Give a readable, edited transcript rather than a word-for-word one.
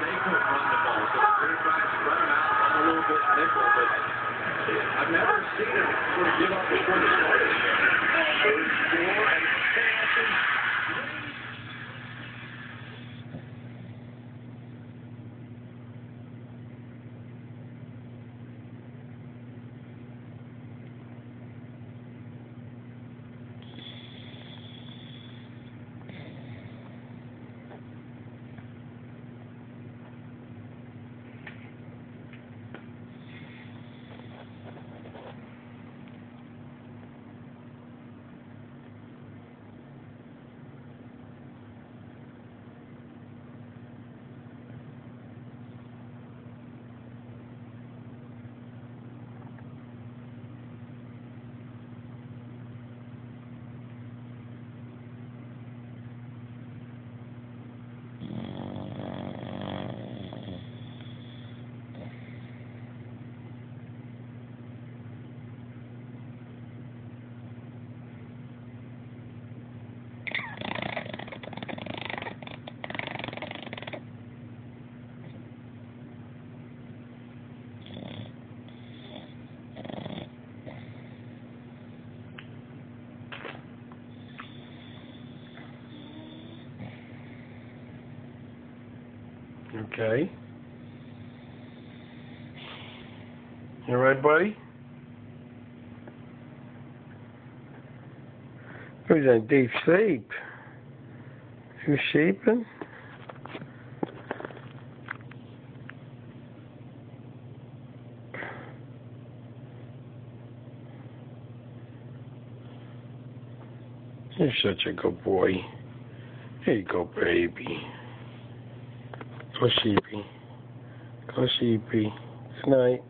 they could run the ball. So they're trying to spread them out, run a little bit nickel, but I've never seen them sort of give up before the start. Third, 4, and passing. Okay. You alright, buddy? He's in deep sleep. You sleeping? You're such a good boy. Here you go, baby. Go, sheepy. Go, sheepy. Good night.